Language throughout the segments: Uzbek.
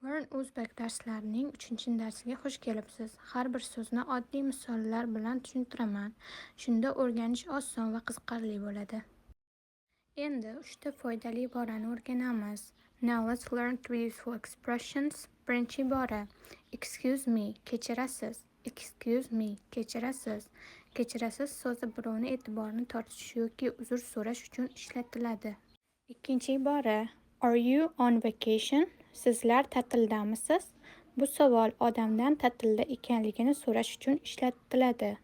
Learn Uzbek darslarining 3-darsiga xush kelibsiz. Har bir so'zni oddiy misollar bilan tushuntiraman. Shunda o'rganish oson va qiziqarli bo'ladi. Endi 3 foydali iborani o'rganamiz. Now let's learn 3 useful expressions. Birinchi ibora. Excuse me, kechirasiz. Excuse me, kechirasiz. Kechirasiz so'zi birovni e'tiborini tortish yoki uzr so'rash uchun ishlatiladi. Ikkinchi ibora. Are you on vacation? Sizlar ta'tildamisiz? Bu savol odamdan ta'tilda ekanligini so'rash uchun ishlatiladi.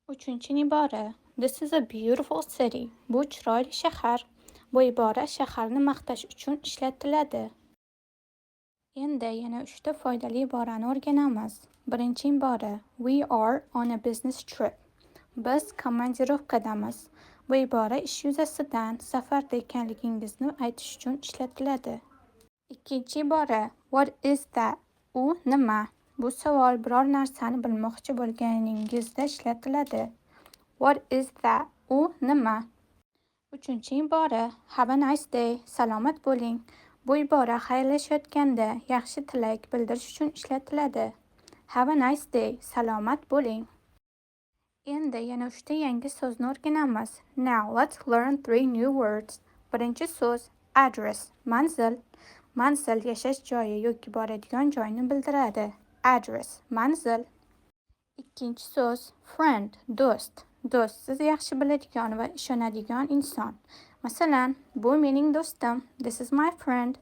Uchinchi ibora. This is a beautiful city. Bu chiroyli shahar. Bu ibora shaharni maqtash uchun ishlatiladi. Endi yana 3 foydali iborani o'rganamiz. Birinchi ibora. We are on a business trip. Biz komandirovkadamiz. Bu ibora ish yuzasidan safarda ekanligingizni aytish uchun ishlatiladi. Ikkinchi ibora. What is that? U nima? Bu savol biror narsani bilmoqchi bo'lganingizda ishlatiladi. What is that? U nima? Uchinchi ibora. Have a nice day. Salomat bo'ling. Bu ibora xayrlashayotganda yaxshi tilak bildirish uchun ishlatiladi. Have a nice day. Salomat bo'ling. Endi yana 3 yangi so'zni o'rganamiz. Now let's learn 3 new words. Birinchi so'z address, manzil. Manzil yashash joyi yoki boradigan joyni bildiradi. Address, manzil. Ikkinchi so'z friend, do'st. Do'st siz yaxshi biladigan va ishonadigan inson. Masalan, bu mening do'stim. This is my friend.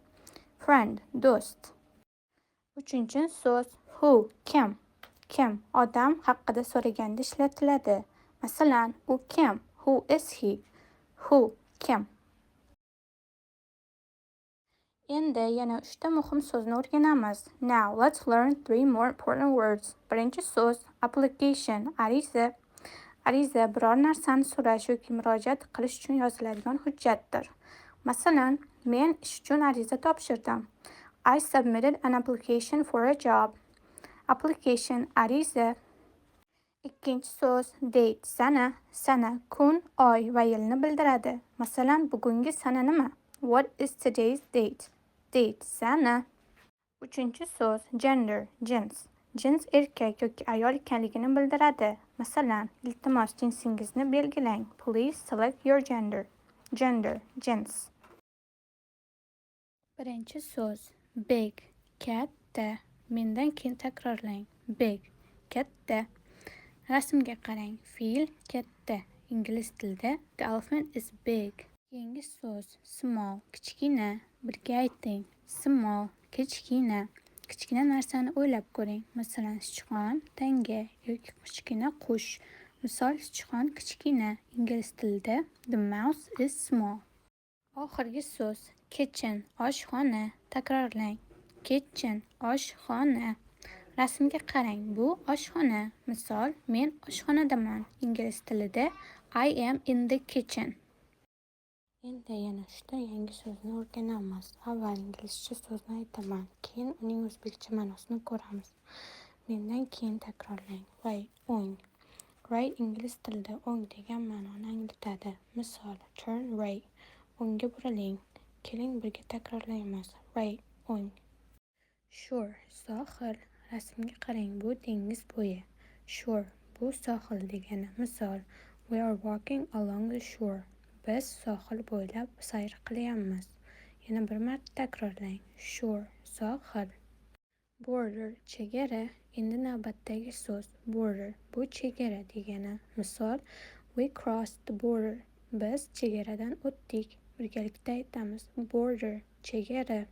Friend, do'st. Uchinchi so'z who, kim. Kim odam haqida so'raganda ishlatiladi. Masalan, u kim? Who is he? Who, kim. Endi yana 3 muhim so'zni o'rganamiz. Now let's learn 3 more important words. Birinchi so'z application, ariza. Ariza biror narsani so'rash yoki murojaat qilish uchun yoziladigan hujjatdir. Masalan, men ish uchun ariza topshirdim. I submitted an application for a job. Application, ariza. Ikkinchi so'z date, sana. Sana kun, oy va yilni bildiradi. Masalan, bugungi sana nima? What is today's date? Date, sana. Uchinchi so'z gender, jins. Jins erkak yoki ayol ekanligini bildiradi. Masalan, iltimos jinsingizni belgilang. Please select your gender. Gender, jins. Birinchi so'z big, katta. Mendan keyin takrorlang. Big, katta. Rasmga qarang. Fil katta. Ingliz tilida the elephant is big. Keyingi so'z small, kichkina. Birga ayting. Small, kichkina. Kichkina narsani o'ylab ko'ring. Masalan, sichqon, tanga yoki kichkina qush. Misol sichqon kichkina. Ingliz tilida the mouse is small. Oxirgi so'z kitchen, oshxona. Takrorlang. Kitchen, oshxona. Rasmga qarang. Bu oshxona. Misol, men oshxonadaman. Ingliz tilida I am in the kitchen. Endi yana 3 yangi so'zni o'rganamiz. Avval inglizcha so'zni aytaman, keyin uning o'zbekcha ma'nosini ko'ramiz. Mendan keyin takrorlang. Right, o'ng. Right ingliz tilida o'ng degan ma'noni anglatadi. Misol, turn right. O'ngga buriling. Keling birga takrorlaymiz. Right, o'ng. Shore, sohil. Rasmga qarang, bu dengiz bo'yi. Shore, bu sohil degani. Misol, we are walking along the shore. Biz sohil bo'ylab sayr qilyapmiz. Yana bir marta takrorlang. Shore, sohil. Border, chegara. Endi navbatdagi so'z border. Bu chegara degani. Misol, we crossed the border. Biz chegaradan o'tdik. Birgalikda aytamiz. Border, chegara.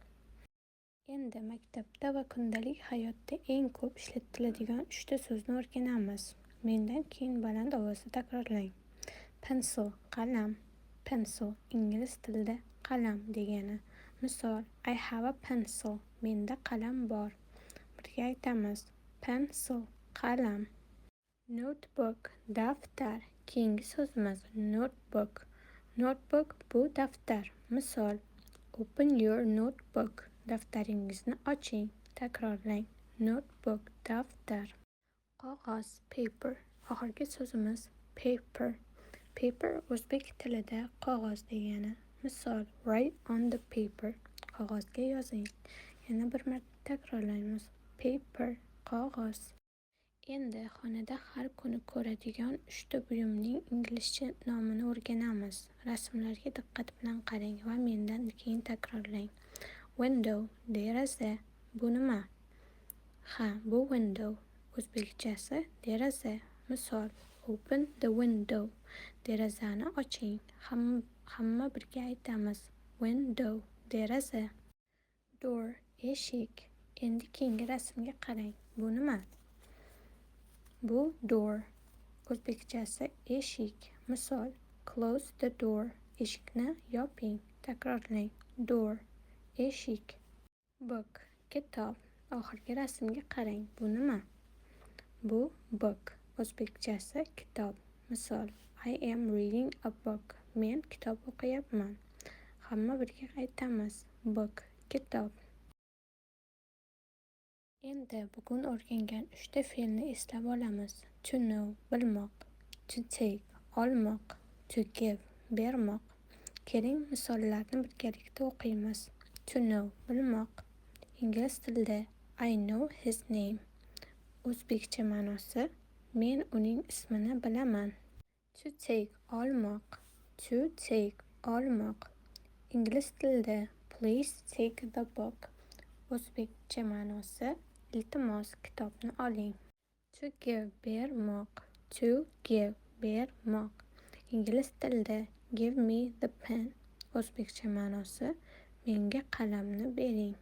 Endi maktabda va kundalik hayotda eng ko'p ishlatiladigan 3 so'zni o'rganamiz. Mendan keyin baland ovozda takrorlang. Pencil, qalam. Pencil, ingliz tilida qalam degani. Misol, I have a pencil. Menda qalam bor. Birga aytamiz. Pencil, qalam. Notebook, daftar. Keyingi so'zimiz notebook. Notebook bu daftar. Misol, open your notebook. Daftaringizni oching. Takrorlang. Notebook, daftar. Qog'oz, paper. Oxirgi so'zimiz paper. Paper o'zbek tilida qog'oz degani. Misol, write on the paper. qog'ozga yozing. Yana bir marta takrorlaymiz. Paper, qog'oz. Endi xonada har kuni ko'radigan 3 ta buyumning inglizcha nomini o'rganamiz. Rasmlarga diqqat bilan qarang va mendan keyin takrorlang. Window, deraza. Bu nima? Ha, bu window. O'zbekchasi deraza. Misol: Open the window. Derazani oching. Hamma birga aytamiz. Window, deraza. Door, eshik. Endi keyingi rasmga qarang. Bu nima? Bu door. O'zbekchasi eshik. Misol: Close the door. Eshikni yoping. Takrorlang. Door, eshik. Book, kitob. Oxirgi rasmga qarang. Bu nima? Bu book. O'zbekchasi kitob. Misol: I am reading a book. Men kitob o'qiyapman. Hamma birga aytamiz. Book, kitob. Endi bugun o'rgangan 3 ta fe'lni eslab olamiz. To know, bilmoq. To take, olmoq. To give, bermoq. Keling, misollarni birgalikda o'qiymiz. To know, bilmoq. Ingliz tilida I know his name. O'zbekcha ma'nosi men uning ismini bilaman. To take, olmoq. To take, olmoq. Ingliz tilida please take the book. O'zbekcha ma'nosi iltimos kitobni oling. To give, bermoq. To give, bermoq. Ingliz tilida give me the pen. O'zbekcha ma'nosi menga qalamni bering.